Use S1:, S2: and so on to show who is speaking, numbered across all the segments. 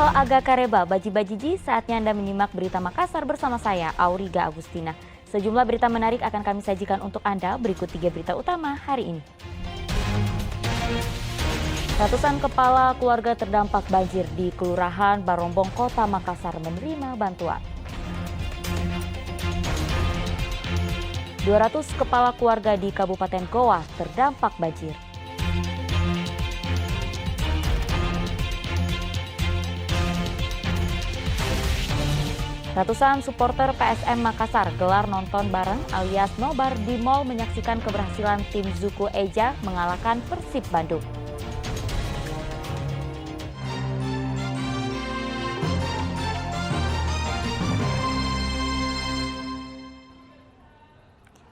S1: Halo Aga Kareba, Baji-Bajiji, saatnya Anda menyimak berita Makassar bersama saya, Auriga Agustina. Sejumlah berita menarik akan kami sajikan untuk Anda, berikut 3 berita utama hari ini. Ratusan kepala keluarga terdampak banjir di Kelurahan Barombong, Kota Makassar menerima bantuan. 200 kepala keluarga di Kabupaten Goa terdampak banjir. Ratusan supporter PSM Makassar gelar nonton bareng alias nobar di mal menyaksikan keberhasilan tim Zuko Eja mengalahkan Persib Bandung.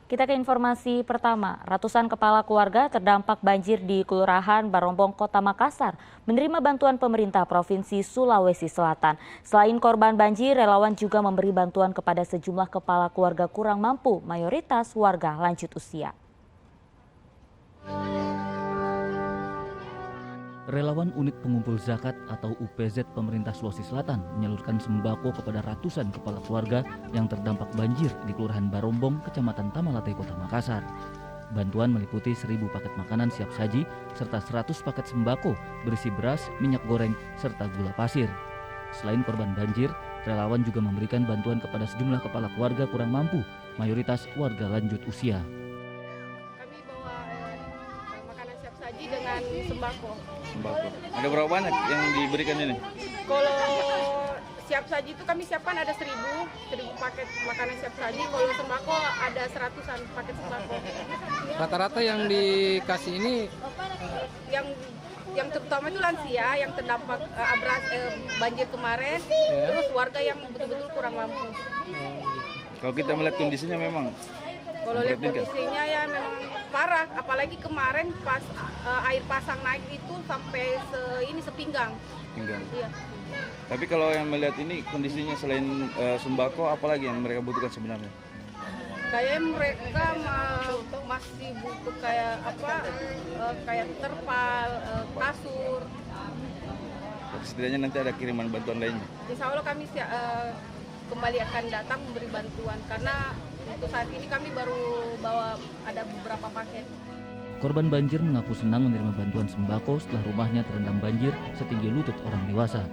S1: Kita ke informasi pertama, ratusan kepala keluarga terdampak banjir di Kelurahan Barombong, Kota Makassar menerima bantuan pemerintah Provinsi Sulawesi Selatan. Selain korban banjir, relawan juga memberi bantuan kepada sejumlah kepala keluarga kurang mampu, mayoritas warga lanjut usia.
S2: Relawan Unit Pengumpul Zakat atau UPZ Pemerintah Sulawesi Selatan menyalurkan sembako kepada ratusan kepala keluarga yang terdampak banjir di Kelurahan Barombong, Kecamatan Tamalate, Kota Makassar. Bantuan meliputi 1.000 paket makanan siap saji serta 100 paket sembako berisi beras, minyak goreng, serta gula pasir. Selain korban banjir, relawan juga memberikan bantuan kepada sejumlah kepala keluarga kurang mampu, mayoritas warga lanjut usia.
S3: Kami bawa makanan siap saji dengan sembako.
S4: Ada berapa banyak yang diberikan ini?
S3: Kalau siap saji itu kami siapkan ada 1.000 paket makanan siap saji. Kalau sembako ada 100-an paket sembako.
S5: Rata-rata yang dikasih ini
S3: yang terutama itu lansia yang terdampak banjir kemarin, terus warga yang betul-betul kurang mampu.
S4: Kalau kita melihat kondisinya memang
S3: Kalau lihat kondisinya ya memang parah, apalagi kemarin pas air pasang naik itu sampai sepinggang. Iya.
S4: Tapi kalau yang melihat ini kondisinya selain sembako, apalagi yang mereka butuhkan sebenarnya?
S3: Kayak mereka masih butuh kayak kayak terpal, kasur.
S4: Setidaknya nanti ada kiriman bantuan lainnya.
S3: Insya Allah kami kembali akan datang memberi bantuan karena untuk saat ini kami baru bawa ada beberapa paket.
S2: Korban banjir mengaku senang menerima bantuan sembako setelah rumahnya terendam banjir setinggi lutut orang dewasa.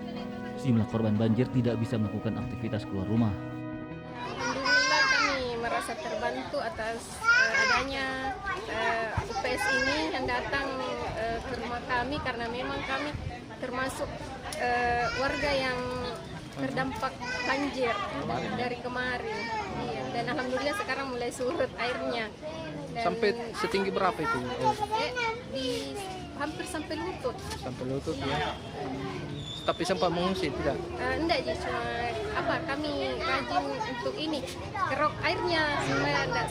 S2: Sejumlah korban banjir tidak bisa melakukan aktivitas keluar rumah.
S6: Alhamdulillah kami merasa terbantu atas adanya UPS ini yang datang ke rumah kami karena memang kami termasuk warga yang terdampak banjir dari kemarin. Iya, dan alhamdulillah sekarang mulai surut airnya. Dan
S5: sampai setinggi berapa itu?
S6: Hampir sampai lutut.
S5: Sampai lutut ya. Tapi sempat mengungsi tidak?
S6: Enggak, cuma kami rajin untuk ini kerok airnya supaya enggak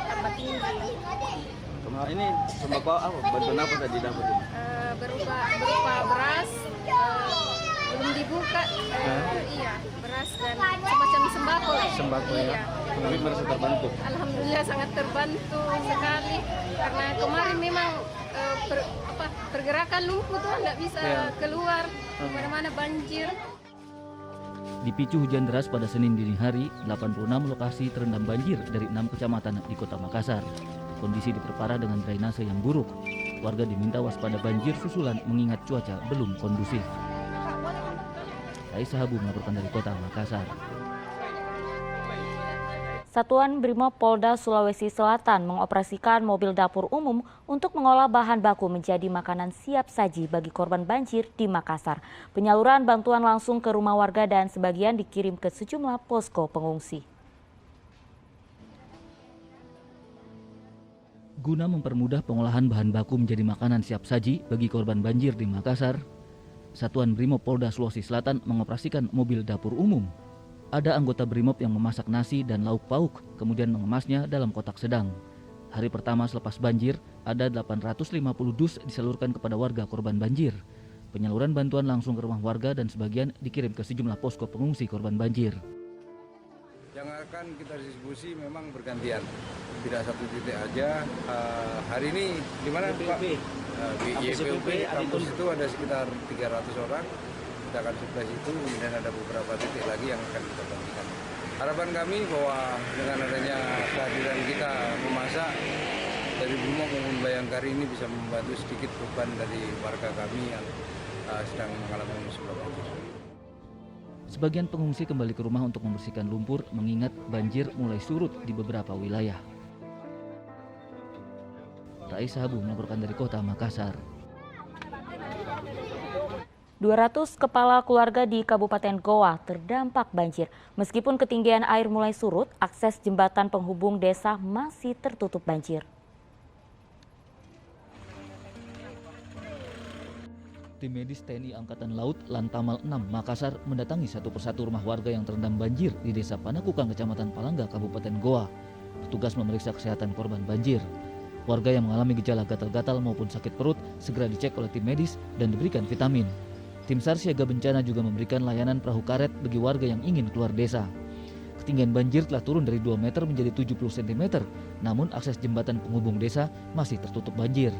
S6: tambah tinggi.
S4: Ini sembako apa? Bantuan apa tadi dapat ini?
S6: Berupa beras, belum dibuka, iya beras dan semacam sembako lah.
S5: Sembako ya.
S6: Iya.
S4: Tapi merasa terbantu.
S6: Alhamdulillah sangat terbantu sekali karena kemarin memang pergerakan lumpuh tuh nggak bisa keluar, kemana-mana banjir.
S2: Dipicu hujan deras pada Senin dini hari, 86 lokasi terendam banjir dari 6 kecamatan di Kota Makassar. Kondisi diperparah dengan drainase yang buruk. Warga diminta waspada banjir susulan mengingat cuaca belum kondusif. Raisa Habu melaporkan dari Kota Makassar.
S1: Satuan Brimob Polda Sulawesi Selatan mengoperasikan mobil dapur umum untuk mengolah bahan baku menjadi makanan siap saji bagi korban banjir di Makassar. Penyaluran bantuan langsung ke rumah warga dan sebagian dikirim ke sejumlah posko pengungsi.
S2: Guna mempermudah pengolahan bahan baku menjadi makanan siap saji bagi korban banjir di Makassar, Satuan Brimob Polda Sulawesi Selatan mengoperasikan mobil dapur umum. Ada anggota Brimob yang memasak nasi dan lauk pauk, kemudian mengemasnya dalam kotak sedang. Hari pertama selepas banjir, ada 850 dus disalurkan kepada warga korban banjir. Penyaluran bantuan langsung ke rumah warga dan sebagian dikirim ke sejumlah posko pengungsi korban banjir.
S7: Yang akan kita distribusi memang bergantian, tidak satu titik aja. Hari ini di mana Pak? Di YPLP kampus itu ada sekitar 300 orang. kita akan sukses itu, kemudian ada beberapa titik lagi yang akan kita gantikan. Harapan kami bahwa dengan adanya kehadiran kita memasak dari Brimob maupun Bayangkari ini bisa membantu sedikit beban dari warga kami yang sedang mengalami musibah banjir.
S2: Sebagian pengungsi kembali ke rumah untuk membersihkan lumpur mengingat banjir mulai surut di beberapa wilayah. Rais Habu melaporkan dari Kota Makassar.
S1: 200 kepala keluarga di Kabupaten Goa terdampak banjir. Meskipun ketinggian air mulai surut, akses jembatan penghubung desa masih tertutup banjir.
S2: Tim medis TNI Angkatan Laut Lantamal 6 Makassar mendatangi satu persatu rumah warga yang terendam banjir di Desa Panakukang, Kecamatan Palangga, Kabupaten Goa. Petugas memeriksa kesehatan korban banjir. Warga yang mengalami gejala gatal-gatal maupun sakit perut segera dicek oleh tim medis dan diberikan vitamin. Tim SAR siaga bencana juga memberikan layanan perahu karet bagi warga yang ingin keluar desa. Ketinggian banjir telah turun dari 2 meter menjadi 70 cm, namun akses jembatan penghubung desa masih tertutup banjir.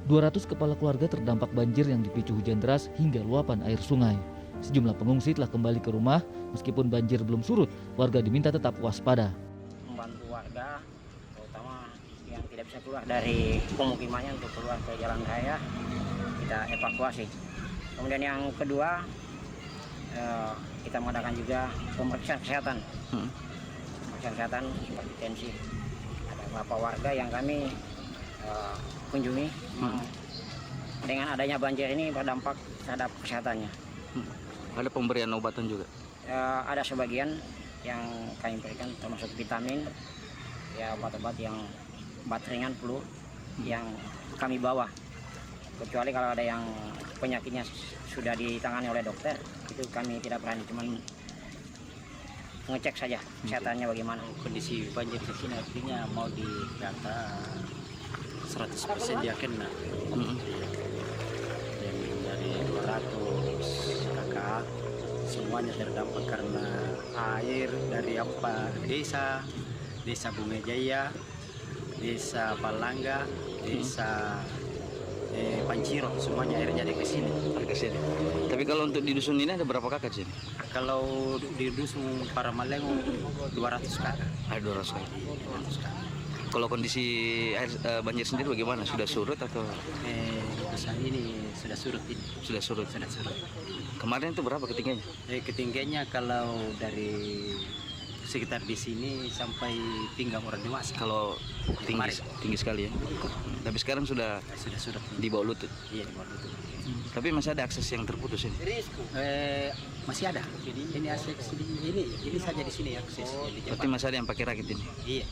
S2: 200 kepala keluarga terdampak banjir yang dipicu hujan deras hingga luapan air sungai. Sejumlah pengungsi telah kembali ke rumah, meskipun banjir belum surut, warga diminta tetap waspada.
S8: Membantu warga, terutama yang tidak bisa keluar dari pemukimannya untuk keluar ke jalan raya, kita evakuasi. Kemudian yang kedua, kita mengadakan juga pemeriksaan kesehatan. Pemeriksaan kesehatan seperti tensi. Ada beberapa warga yang kami kunjungi. Dengan adanya banjir ini berdampak terhadap kesehatannya.
S9: Ada pemberian obatan juga?
S8: Ada sebagian yang kami berikan, termasuk vitamin, ya obat-obat yang obat ringan flu yang kami bawa. Kecuali kalau ada yang penyakitnya sudah ditangani oleh dokter, itu kami tidak berani, cuman ngecek saja kesehatannya bagaimana.
S10: Kondisi banjir di sini artinya mau didata 100% dia kena. Yang dari 200 kakak semuanya terdampak karena air dari desa Bumejaya, desa Palangga, desa Panciro, semuanya airnya ada ke sini.
S9: Tapi kalau untuk di dusun ini ada berapa kakak sini?
S10: Kalau di dusun Paramalengo 200 kakak.
S9: Ada 200 kakak. Kalau kondisi air banjir sendiri bagaimana? Sudah surut atau?
S10: Saat ini sudah surut ini.
S9: Sudah surut.
S10: Sudah surut.
S9: Kemarin itu berapa ketinggiannya?
S10: Ketinggiannya kalau dari sekitar di sini sampai pinggang orang dewasa.
S9: Kalau tinggi sekali ya. Tapi sekarang sudah
S10: surut
S9: di bawah lutut.
S10: Iya, di bawah lutut.
S9: Tapi masih ada akses yang terputus ini.
S10: Masih ada. Jadi ini akses ini saja di sini akses.
S9: Berarti masih ada yang pakai rakit ini.
S10: Iya,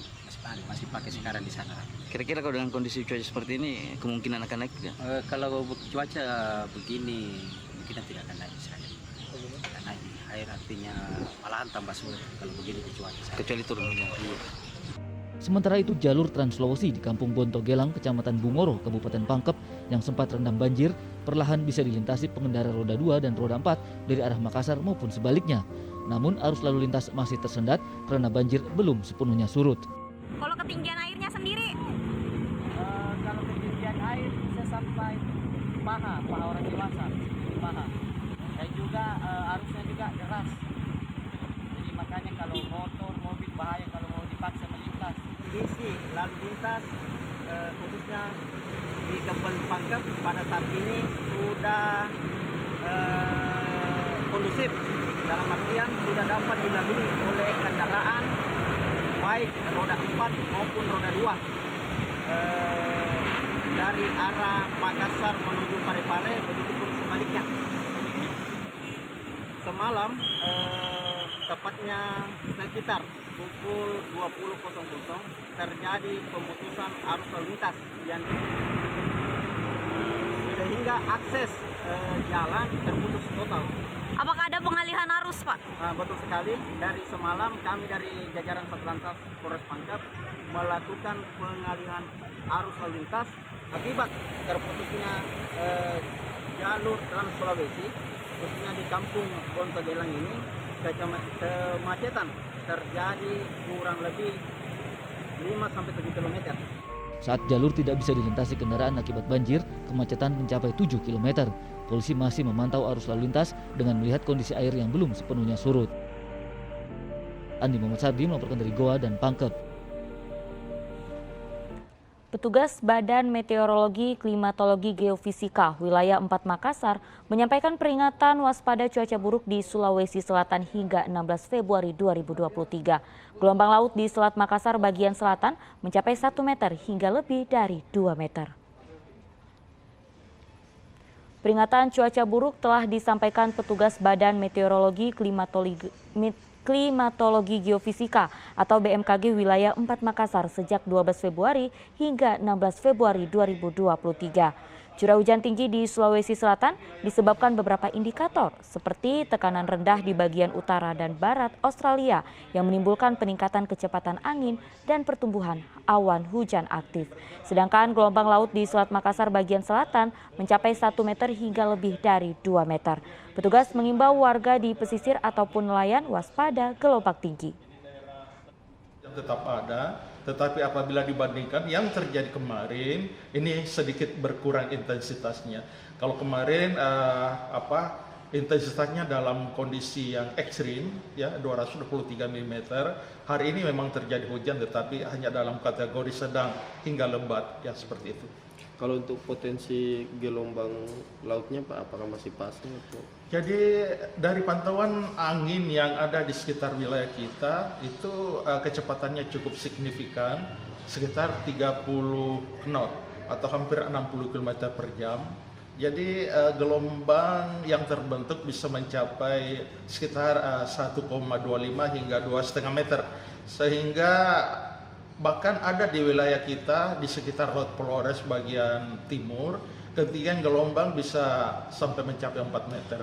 S10: masih pakai sekarang di sana.
S9: Kira-kira kalau dengan kondisi cuaca seperti ini kemungkinan akan naik tidak?
S10: Kalau cuaca begini mungkin tidak akan naik sekali. Karena air artinya malahan tambah sulit kalau begini cuaca.
S9: Kecuali turun hujan.
S10: Iya.
S2: Sementara itu jalur Trans Sulawesi di Kampung Bontogelang, Kecamatan Bungoro, Kabupaten Pangkep yang sempat terendam banjir perlahan bisa dilintasi pengendara roda 2 dan roda 4 dari arah Makassar maupun sebaliknya. Namun arus lalu lintas masih tersendat karena banjir belum sepenuhnya surut.
S11: Kalau ketinggian airnya sendiri?
S12: Kalau ketinggian air bisa sampai paha orang dewasa, paha. Dan juga arusnya juga deras. Jadi makanya kalau motor, mobil bahaya kalau mau dipaksa melintas. Kondisi lalu lintas khususnya di Kabupaten Pangkep pada saat ini sudah kondusif, dalam artian sudah dapat dilalui oleh kendaraan baik roda 4 maupun roda 2 dari arah Makassar menuju Parepare, begitu pun sebaliknya. Semalam tepatnya sekitar pukul 20.00 terjadi pemutusan arus lalu lintas yang sehingga akses jalan terputus total.
S11: Apakah ada pengalihan arus, Pak?
S12: Betul sekali. Dari semalam kami dari jajaran Satlantas Polres Pangkep melakukan pengalihan arus lalu lintas akibat terputusnya jalur Trans Sulawesi, khususnya di Kampung Bontogelang ini. Kemacetan terjadi kurang lebih 5-7 km.
S2: Saat jalur tidak bisa dilintasi kendaraan akibat banjir, kemacetan mencapai 7 km. Polisi masih memantau arus lalu lintas dengan melihat kondisi air yang belum sepenuhnya surut. Andi Muhammad Sardi melaporkan dari Goa dan Pangkep.
S1: Petugas Badan Meteorologi, Klimatologi, Geofisika wilayah 4 Makassar menyampaikan peringatan waspada cuaca buruk di Sulawesi Selatan hingga 16 Februari 2023. Gelombang laut di Selat Makassar bagian selatan mencapai 1 meter hingga lebih dari 2 meter. Peringatan cuaca buruk telah disampaikan petugas Badan Meteorologi, Klimatologi Geofisika atau BMKG wilayah 4 Makassar sejak 12 Februari hingga 16 Februari 2023. Curah hujan tinggi di Sulawesi Selatan disebabkan beberapa indikator seperti tekanan rendah di bagian utara dan barat Australia yang menimbulkan peningkatan kecepatan angin dan pertumbuhan awan hujan aktif. Sedangkan gelombang laut di Selat Makassar bagian selatan mencapai 1 meter hingga lebih dari 2 meter. Petugas mengimbau warga di pesisir ataupun nelayan waspada gelombang tinggi.
S13: Tetap ada, tetapi apabila dibandingkan yang terjadi kemarin, ini sedikit berkurang intensitasnya. Kalau kemarin intensitasnya dalam kondisi yang ekstrim, ya 223 mm. Hari ini memang terjadi hujan, tetapi hanya dalam kategori sedang hingga lebat, ya seperti itu.
S14: Kalau untuk potensi gelombang lautnya Pak, apakah masih pasang atau?
S13: Jadi dari pantauan angin yang ada di sekitar wilayah kita itu kecepatannya cukup signifikan, sekitar 30 knot atau hampir 60 km per jam. Jadi gelombang yang terbentuk bisa mencapai sekitar 1,25 hingga 2,5 meter. Sehingga bahkan ada di wilayah kita di sekitar Laut Flores bagian timur, ketinggian gelombang bisa sampai mencapai 4 meter.